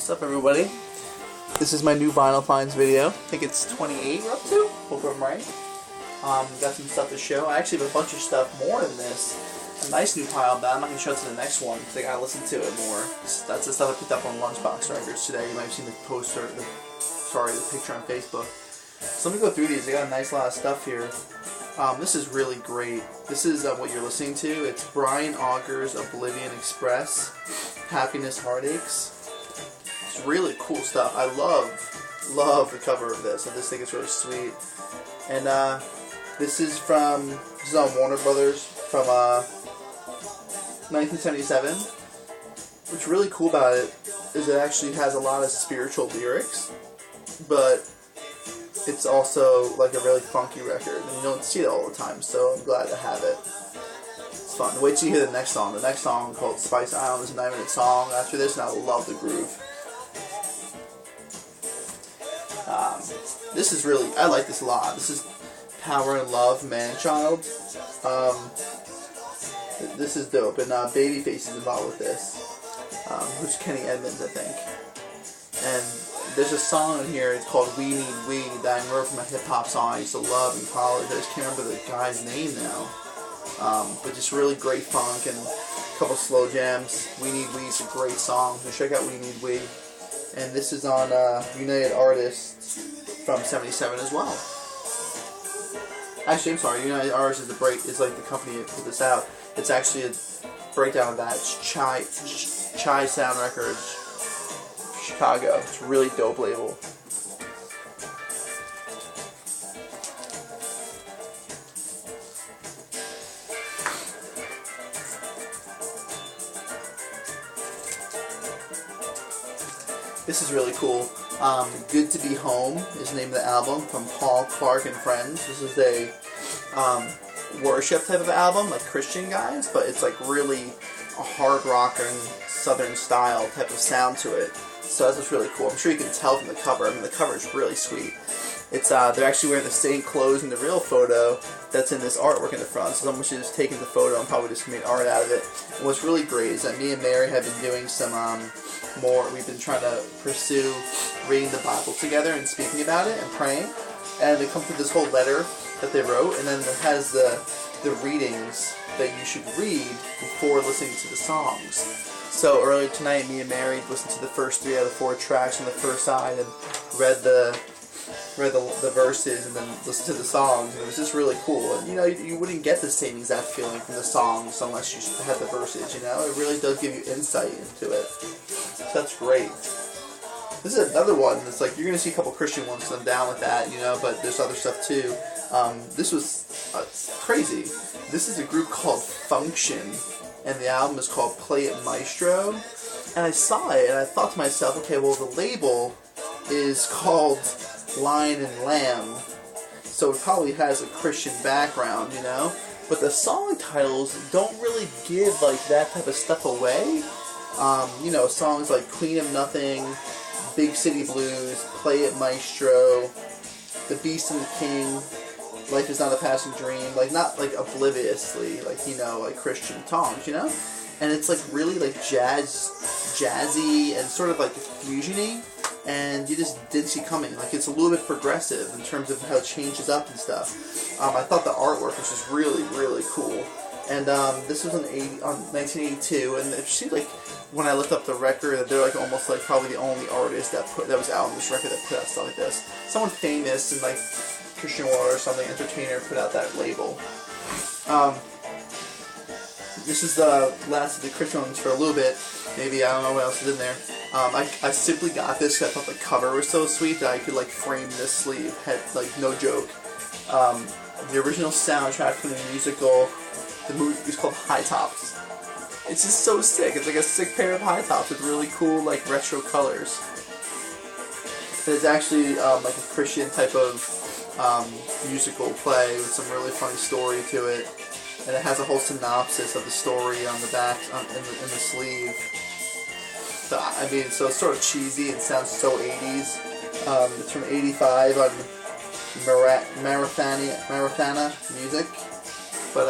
What's up, everybody? This is my new vinyl finds video. I think it's 28 we're up to. Hope I'm right. Got some stuff to show. I actually have a bunch of stuff more than this. A nice new pile, but I'm not going to show it to the next one because I got to listen to it more. That's the stuff I picked up on Lunchbox Records today. You might have seen the poster, the picture on Facebook. So let me go through these. I got a nice lot of stuff here. This is really great. This is what you're listening to. It's Brian Auger's Oblivion Express, Happiness Heartaches. It's really cool stuff. I love the cover of this. I just think it's really sweet. And this is on Warner Brothers from 1977. What's really cool about it is it actually has a lot of spiritual lyrics, but it's also like a really funky record, and you don't see it all the time, so I'm glad to have it. It's fun. Wait till you hear the next song. The next song, called Spice Island, is a 9-minute song after this, and I love the groove. This is really, I like this a lot. This is Power and Love, Manchild. This is dope, and Babyface is involved with this, who's Kenny Edmonds, I think. And there's a song in here, it's called We Need Weed, that I remember from a hip-hop song I used to love in college. I just can't remember the guy's name now. But just really great funk and a couple slow jams. We Need Weed is a great song, so check out We Need Weed. And this is on United Artists from 77 as well. Actually, I'm sorry, United Artists is like the company that put this out. It's actually a breakdown of that. It's Chai Sound Records, Chicago. It's a really dope label. This is really cool. Good to Be Home is the name of the album, from Paul Clark and Friends. This is a worship type of album, like Christian guys, but it's like really a hard rock and southern style type of sound to it. So that's what's really cool. I'm sure you can tell from the cover. I mean, the cover is really sweet. It's they're actually wearing the same clothes in the real photo that's in this artwork in the front. So someone should have just taken the photo and probably just made art out of it. And what's really great is that me and Mary have been doing some more. We've been trying to pursue reading the Bible together and speaking about it and praying. And it comes through this whole letter that they wrote, and then it has the readings that you should read before listening to the songs. So earlier tonight, me and Mary listened to the first 3 out of 4 tracks on the first side and read the verses and then listened to the songs, and it was just really cool. And you wouldn't get the same exact feeling from the songs unless you had the verses. It really does give you insight into it. So that's great. This is another one that's like, you're going to see a couple Christian ones, so I'm down with that, but there's other stuff too. This was crazy. This is a group called Function, and the album is called Play It Maestro. And I saw it, and I thought to myself, okay, well, the label is called Lion and Lamb, so it probably has a Christian background, But the song titles don't really give, like, that type of stuff away. Songs like Queen of Nothing, Big City Blues, Play It Maestro, The Beast and the King, Life is Not a Passing Dream, like, not, like, obliviously, like, like Christian songs, And it's, like, really, like, jazzy, and sort of, like, fusion-y, and you just didn't see coming. Like, it's a little bit progressive in terms of how it changes up and stuff. I thought the artwork was just really, really cool. And this was on 1982, and it seemed like, when I looked up the record, that they're like almost like probably the only artist that was out on this record that put out stuff like this. Someone famous in like Christian world or something, entertainer, put out that label. This is the last of the Christian ones for a little bit. Maybe, I don't know what else is in there. I simply got this because I thought the cover was so sweet that I could like frame this sleeve. Like, no joke. The original soundtrack from the musical, the movie is called High Tops. It's just so sick. It's like a sick pair of high tops with really cool, like, retro colors. And it's actually like a Christian type of musical play with some really funny story to it. And it has a whole synopsis of the story on the back, in the sleeve. So, I mean, so it's sort of cheesy and sounds so 80s. It's from 85 on Marathana Music. But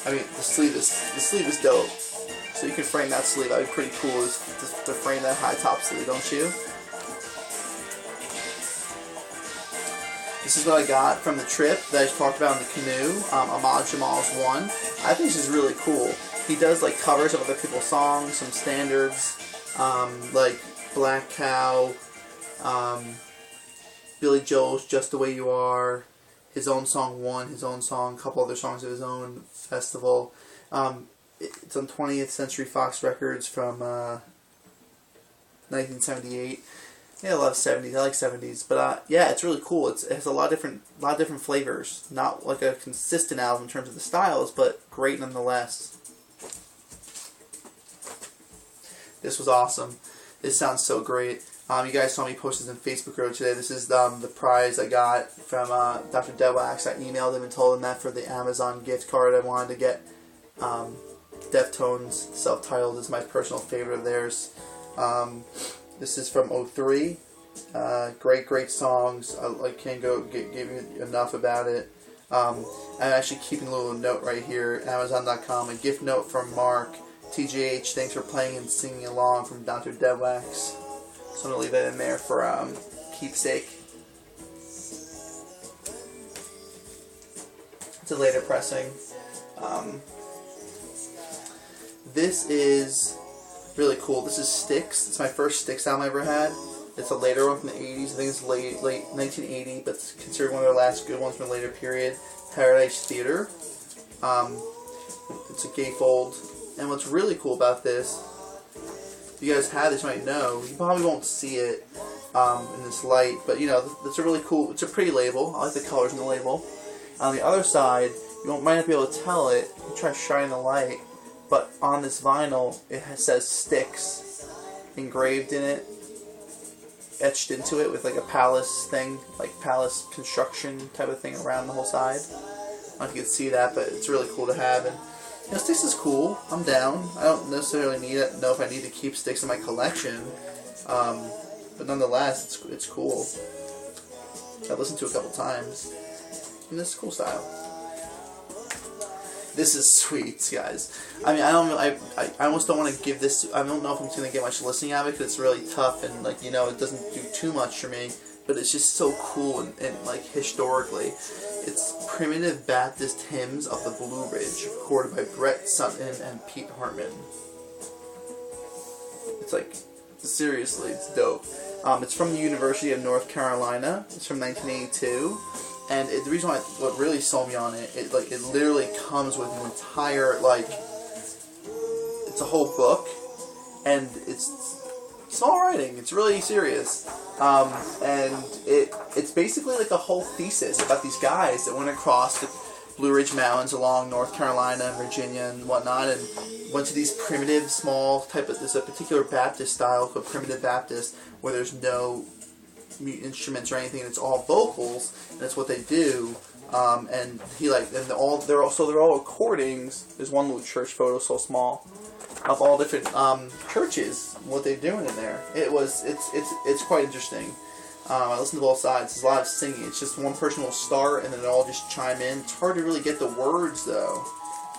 I mean, the sleeve is dope. So you can frame that sleeve. That'd be pretty cool is to frame that high top sleeve, don't you? This is what I got from the trip that I talked about in the canoe, Ahmad Jamal's one. I think this is really cool. He does like covers of other people's songs, some standards, like Black Cow, Billy Joel's Just the Way You Are, his own song One, his own song, a couple other songs of his own, Festival. It's on 20th Century Fox Records from 1978. Yeah, I love 70s. I like 70s, but yeah, it's really cool. It has a lot of different flavors. Not like a consistent album in terms of the styles, but great nonetheless. This was awesome. This sounds so great. You guys saw me post this on Facebook earlier today. This is the prize I got from Dr. Deadwax. I emailed him and told him that for the Amazon gift card I wanted to get. Deftones, self-titled, is my personal favorite of theirs. This is from '03. Great songs. I can't give you enough about it. I'm actually keeping a little note right here, Amazon.com. A gift note from Mark. TGH, thanks for playing and singing along from Dr. Deadwax. So I'm going to leave that in there for keepsake. It's a later pressing. This is really cool. This is Styx. It's my first Styx album I ever had. It's a later one from the 80s. I think it's late 1980, but it's considered one of their last good ones from a later period. Paradise Theater. It's a gatefold. And what's really cool about this, if you guys have this, you might know, you probably won't see it in this light, but you know, it's a really cool, it's a pretty label. I like the colors in the label. On the other side, you might not be able to tell it. You try to shine the light, but on this vinyl, it says Styx engraved in it, etched into it with like a palace thing, like palace construction type of thing around the whole side. I don't know if you can see that, but it's really cool to have. And you know, Styx is cool. I'm down. I don't necessarily know if I need to keep Styx in my collection, but nonetheless, it's cool. I've listened to it a couple times, and this is cool style. This is sweet, guys. I mean, I almost don't want to give this. I don't know if I'm going to get much listening out of it because it's really tough and like it doesn't do too much for me. But it's just so cool and like historically. It's Primitive Baptist Hymns of the Blue Ridge, recorded by Brett Sutton and Pete Hartman. It's like, seriously, it's dope. It's from the University of North Carolina. It's from 1982. And the reason why, what really sold me on it, it literally comes with an entire, it's a whole book, and it's small writing. It's really serious. And it's basically like a whole thesis about these guys that went across the Blue Ridge Mountains along North Carolina, Virginia, and whatnot, and went to these primitive, small there's a particular Baptist style called Primitive Baptist, where there's no instruments or anything, and it's all vocals, and that's what they do. And they're all recordings. There's one little church photo, so small, of all different churches, what they're doing in there. It's quite interesting. I listen to both sides. There's a lot of singing. It's just one person will start, and then they all just chime in. It's hard to really get the words though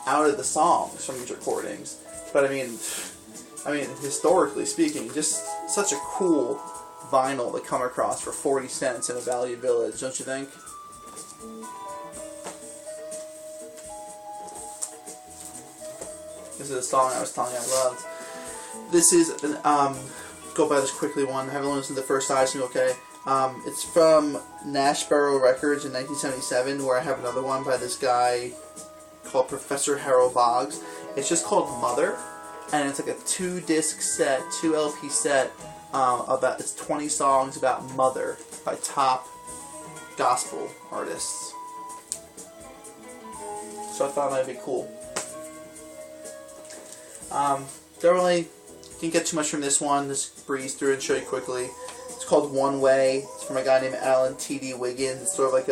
out of the songs from these recordings. But I mean, historically speaking, just such a cool vinyl to come across for 40 cents in a Valley Village, don't you think? This is a song I was telling you I loved. This is go by this quickly one. I haven't listened to the first side, so okay. It's from Nashborough Records in 1977, where I have another one by this guy called Professor Harold Boggs. It's just called Mother, and it's like a 2-disc set, 2 LP set. It's 20 songs about Mother by top gospel artists. So I thought that'd be cool. Don't really didn't get too much from this one. Just breeze through and show you quickly. It's called One Way. It's from a guy named Alan T.D. Wiggins. It's sort of like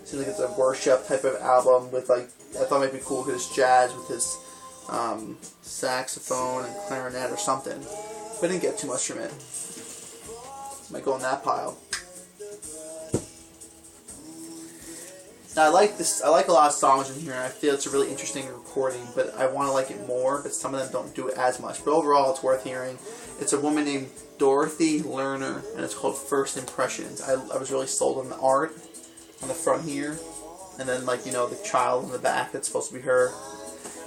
seems like it's a worship type of album with I thought it might be cool because it's jazz with his saxophone and clarinet or something. But I didn't get too much from it. Might go in that pile. Now, I like this. I like a lot of songs in here, and I feel it's a really interesting recording. But I want to like it more. But some of them don't do it as much. But overall, it's worth hearing. It's a woman named Dorothy Lerner, and it's called First Impressions. I was really sold on the art on the front here, and then like the child in the back. That's supposed to be her.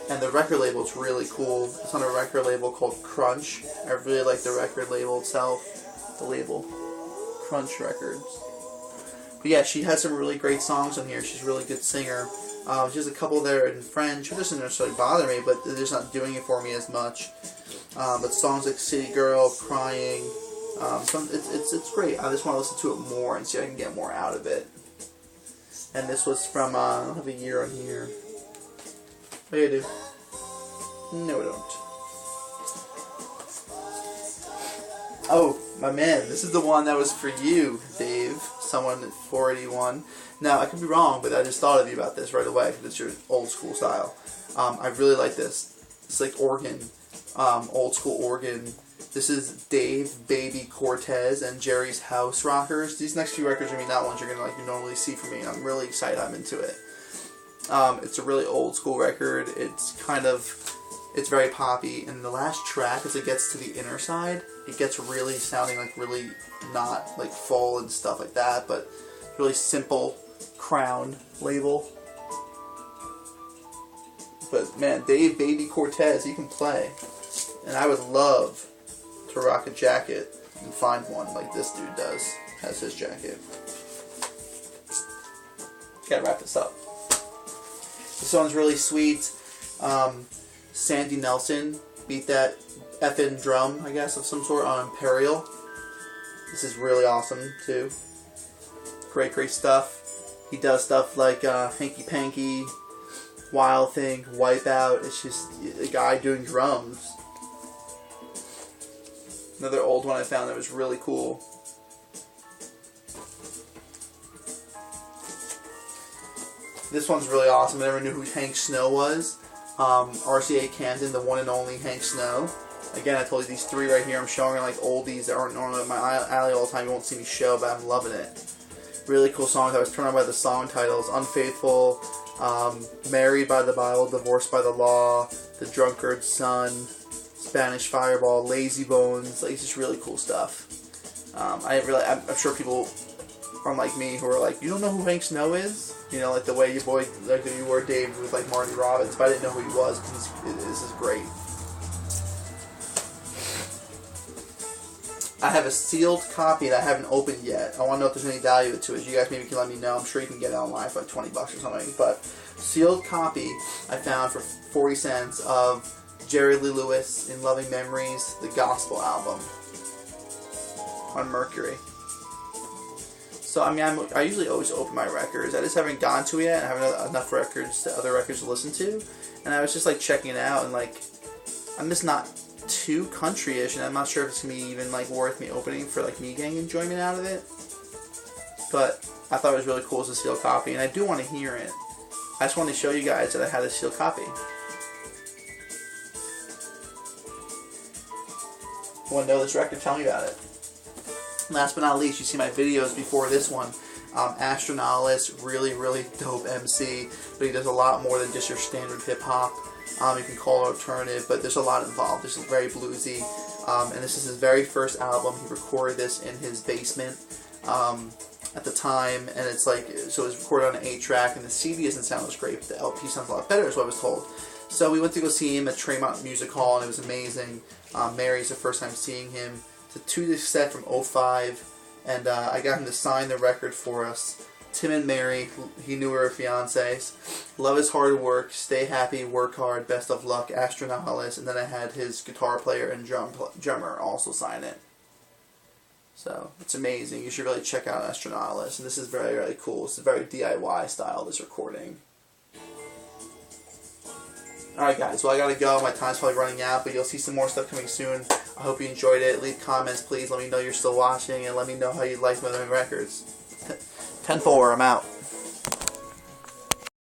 And the record label is really cool. It's on a record label called Crunch. I really like the record label itself. The label, Crunch Records. But yeah, she has some really great songs on here. She's a really good singer. She has a couple there in French, which doesn't necessarily bother me, but they're just not doing it for me as much. But songs like City Girl, Crying, it's great. I just want to listen to it more and see if I can get more out of it. And this was from, I don't have a year on here. Oh, yeah, I do. No, I don't. Oh, my man, this is the one that was for you, Dave. Someone at 481. Now, I could be wrong, but I just thought of you about this right away because it's your old school style. I really like this. It's like organ, old school organ. This is Dave Baby Cortez and Jerry's House Rockers. These next few records are not ones you're gonna normally see from me. I'm really excited. I'm into it. It's a really old school record. It's very poppy. And the last track, as it gets to the inner side, it gets really sounding like really not like full and stuff like that, but really simple Crown label. But man, Dave Baby Cortez, he can play. And I would love to rock a jacket and find one like this dude does. Has his jacket. Gotta wrap this up. This one's really sweet. Sandy Nelson beat that effing drum, I guess, of some sort on Imperial. This is really awesome, too. Great, great stuff. He does stuff like Hanky Panky, Wild Thing, Wipeout. It's just a guy doing drums. Another old one I found that was really cool. This one's really awesome. I never knew who Hank Snow was. RCA Camden, the one and only Hank Snow. Again, I told you these three right here. I'm showing like oldies that aren't normally in my alley all the time. You won't see me show, but I'm loving it. Really cool songs. I was turned on by the song titles. Unfaithful, Married by the Bible, Divorced by the Law, The Drunkard's Son, Spanish Fireball, Lazy Bones. Like, it's just really cool stuff. I'm sure people unlike me who are like, you don't know who Hank Snow is? You know, like the way you were Dave with like Marty Robbins, but I didn't know who he was because this is great. I have a sealed copy that I haven't opened yet. I want to know if there's any value to it. You guys maybe can let me know. I'm sure you can get it online for like $20 or something. But sealed copy I found for 40 cents of Jerry Lee Lewis in Loving Memories, the gospel album on Mercury. So, I mean, I usually always open my records. I just haven't gone to it yet. I haven't enough other records to listen to. And I was just, like, checking it out. And, like, I'm just not too country-ish. And I'm not sure if it's going to be even, like, worth me opening for, like, me getting enjoyment out of it. But I thought it was really cool as a sealed copy. And I do want to hear it. I just wanted to show you guys that I had a sealed copy. Want to know this record? Tell me about it. Last but not least, you see my videos before this one. Astronalis, really, really dope MC, but he does a lot more than just your standard hip-hop. You can call it alternative, but there's a lot involved. It's very bluesy, and this is his very first album. He recorded this in his basement at the time, and it's like, so it was recorded on an 8-track, and the CD doesn't sound as great, but the LP sounds a lot better, is what I was told. So we went to go see him at Tremont Music Hall, and it was amazing. Mary's the first time seeing him. It's a 2-disc set from 2005, and I got him to sign the record for us. Tim and Mary, he knew her fiancés. Love is hard work, stay happy, work hard, best of luck, Astronalis, and then I had his guitar player and drummer also sign it. So, it's amazing. You should really check out Astronalis, and this is very, very cool. It's a very DIY style, this recording. Alright guys, well I gotta go. My time's probably running out, but you'll see some more stuff coming soon. I hope you enjoyed it. Leave comments, please. Let me know you're still watching, and let me know how you like Weatherman Records. 10-4, I'm out.